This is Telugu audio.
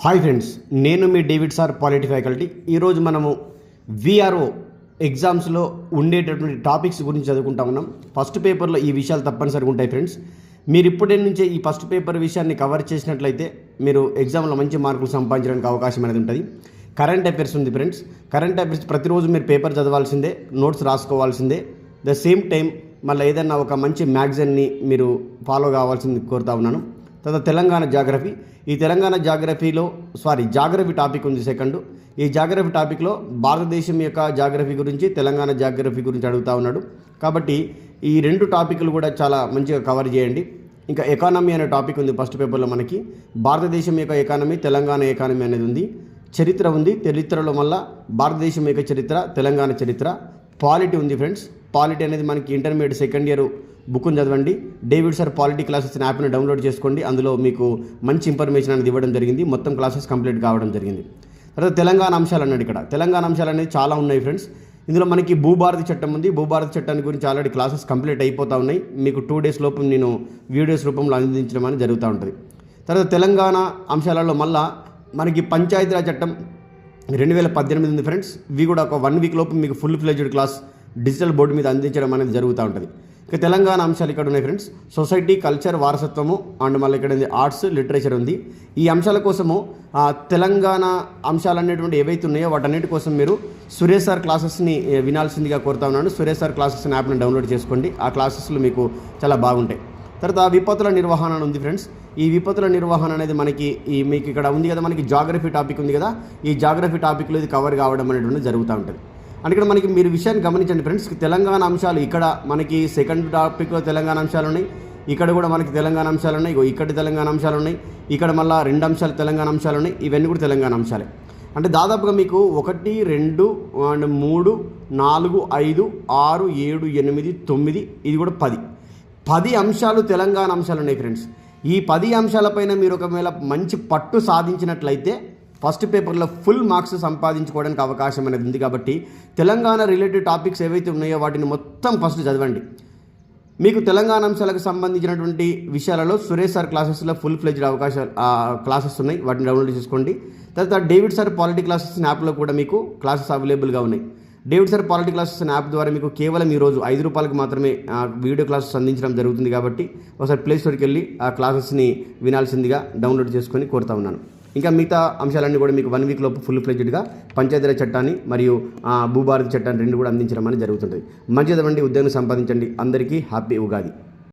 హాయ్ ఫ్రెండ్స్, నేను మీ డేవిడ్ సార్ పాలిటీ ఫ్యాకల్టీ. ఈరోజు మనము విఆర్ఓ ఎగ్జామ్స్లో ఉండేటటువంటి టాపిక్స్ గురించి చదువుకుంటా ఉన్నాం. ఫస్ట్ పేపర్లో ఈ విషయాలు తప్పనిసరిగా ఉంటాయి ఫ్రెండ్స్. మీరు ఇప్పటి నుంచే ఈ ఫస్ట్ పేపర్ విషయాన్ని కవర్ చేసినట్లయితే మీరు ఎగ్జామ్లో మంచి మార్కులు సంపాదించడానికి అవకాశం అనేది ఉంటుంది. కరెంట్ అఫైర్స్ ఉంది ఫ్రెండ్స్. కరెంట్ అఫైర్స్ ప్రతిరోజు మీరు పేపర్ చదవాల్సిందే, నోట్స్ రాసుకోవాల్సిందే. ద సేమ్ టైం మళ్ళీ ఏదైనా ఒక మంచి మ్యాగజైన్ని మీరు ఫాలో కావాల్సింది కోరుతా ఉన్నాను. తర్వాత తెలంగాణ జాగ్రఫీ. ఈ తెలంగాణ జాగ్రఫీ టాపిక్ ఉంది సెకండ్. ఈ జాగ్రఫీ టాపిక్లో భారతదేశం యొక్క జాగ్రఫీ గురించి, తెలంగాణ జాగ్రఫీ గురించి అడుగుతూ ఉన్నాడు. కాబట్టి ఈ రెండు టాపిక్లు కూడా చాలా మంచిగా కవర్ చేయండి. ఇంకా ఎకానమీ అనే టాపిక్ ఉంది ఫస్ట్ పేపర్లో మనకి. భారతదేశం యొక్క ఎకానమీ, తెలంగాణ ఎకానమీ అనేది ఉంది. చరిత్ర ఉంది. చరిత్రలో మళ్ళీ భారతదేశం యొక్క చరిత్ర, తెలంగాణ చరిత్ర. పాలిటీ ఉంది ఫ్రెండ్స్. పాలిటీ అనేది మనకి ఇంటర్మీడియట్ సెకండ్ ఇయర్ బుక్ని చదవండి. డేవిడ్ సార్ పాలిటీ క్లాసెస్ యాప్ని డౌన్లోడ్ చేసుకోండి. అందులో మీకు మంచి ఇన్ఫర్మేషన్ అనేది ఇవ్వడం జరిగింది. మొత్తం క్లాసెస్ కంప్లీట్ కావడం జరిగింది. తర్వాత తెలంగాణ అంశాలు అన్నాడు. ఇక్కడ తెలంగాణ అంశాలు అనేది చాలా ఉన్నాయి ఫ్రెండ్స్. ఇందులో మనకి భూభారతి చట్టం ఉంది. భూభారతి చట్టాన్ని గురించి ఆల్రెడీ క్లాసెస్ కంప్లీట్ అయిపోతూ ఉన్నాయి. మీకు 2 days లోపు నేను వీడియోస్ రూపంలో అందించడం అనేది జరుగుతూ ఉంటుంది. తర్వాత తెలంగాణ అంశాలలో మళ్ళా మనకి పంచాయతీరాజ్ చట్టం 2018 ఉంది ఫ్రెండ్స్. ఇవి కూడా ఒక 1 week లోపు మీకు full fledged class digital board మీద అందించడం అనేది జరుగుతూ ఉంటుంది. ఇక తెలంగాణ అంశాలు ఇక్కడ ఉన్నాయి ఫ్రెండ్స్. సొసైటీ, కల్చర్, వారసత్వము అండ్ మళ్ళీ ఇక్కడ ఆర్ట్స్, లిటరేచర్ ఉంది. ఈ అంశాల కోసము తెలంగాణ అంశాలు అనేటువంటి ఏవైతే ఉన్నాయో వాటన్నిటి కోసం మీరు సురేష్ సార్ క్లాసెస్ని వినాల్సిందిగా కోరుతా ఉన్నాను. సురేష్ సార్ క్లాసెస్ యాప్ని డౌన్లోడ్ చేసుకోండి. ఆ క్లాసెస్లు మీకు చాలా బాగుంటాయి. తర్వాత విపత్తుల నిర్వహణ ఉంది ఫ్రెండ్స్. ఈ విపత్తుల నిర్వహణ అనేది మీకు ఇక్కడ ఉంది కదా, మనకి జాగ్రఫీ టాపిక్ ఉంది కదా. ఈ జాగ్రఫీ టాపిక్లో ఇది కవర్ కావడం అనేటువంటి జరుగుతూ ఉంటుంది. అంటే ఇక్కడ మనకి మీరు విషయాన్ని గమనించండి ఫ్రెండ్స్. తెలంగాణ అంశాలు ఇక్కడ మనకి సెకండ్ టాపిక్లో తెలంగాణ అంశాలు ఉన్నాయి. ఇక్కడ కూడా మనకి తెలంగాణ అంశాలు ఉన్నాయి. ఇక్కడ తెలంగాణ అంశాలు ఉన్నాయి. ఇక్కడ మళ్ళీ 2 అంశాలు తెలంగాణ అంశాలు ఉన్నాయి. ఇవన్నీ కూడా తెలంగాణ అంశాలే. అంటే దాదాపుగా మీకు 1, 2 అండ్ 3, 4, 5, 6, 7, 8, 9 ఇది కూడా 10 అంశాలు తెలంగాణ అంశాలు ఉన్నాయి ఫ్రెండ్స్. ఈ 10 అంశాలపైన మీరు ఒకవేళ మంచి పట్టు సాధించినట్లయితే ఫస్ట్ పేపర్లో ఫుల్ మార్క్స్ సంపాదించుకోవడానికి అవకాశం అనేది ఉంది. కాబట్టి తెలంగాణ రిలేటెడ్ టాపిక్స్ ఏవైతే ఉన్నాయో వాటిని మొత్తం ఫస్ట్ చదవండి. మీకు తెలంగాణ అంశాలకు సంబంధించినటువంటి విషయాలలో సురేష్ సార్ క్లాసెస్లో ఫుల్ ఫ్లెడ్జ్డ్ క్లాసెస్ ఉన్నాయి. వాటిని డౌన్లోడ్ చేసుకోండి. తర్వాత డేవిడ్ సార్ పాలిటీ క్లాసెస్ యాప్లో కూడా మీకు క్లాసెస్ అవైలబుల్గా ఉన్నాయి. David sir polity classes app ద్వారా మీకు కేవలం ఈరోజు 5 రూపాయలకు మాత్రమే వీడియో క్లాసెస్ అందించడం జరుగుతుంది. కాబట్టి ఒకసారి ప్లే స్టోర్కి వెళ్ళి ఆ క్లాసెస్ని వినాల్సిందిగా డౌన్లోడ్ చేసుకొని కోరుతా ఉన్నాను. ఇంకా మిగతా అంశాలన్నీ కూడా మీకు 1 week లోపు ఫుల్ ఫ్లెడ్జ్డ్గా పంచాయతీరాజ్ చట్టాన్ని మరియు భూభారతి చట్టాన్ని 2 కూడా అందించడం అనేది జరుగుతుంది. మంచిదవండి, ఉద్యోగం సంపాదించండి. అందరికీ హ్యాపీ ఉగాది.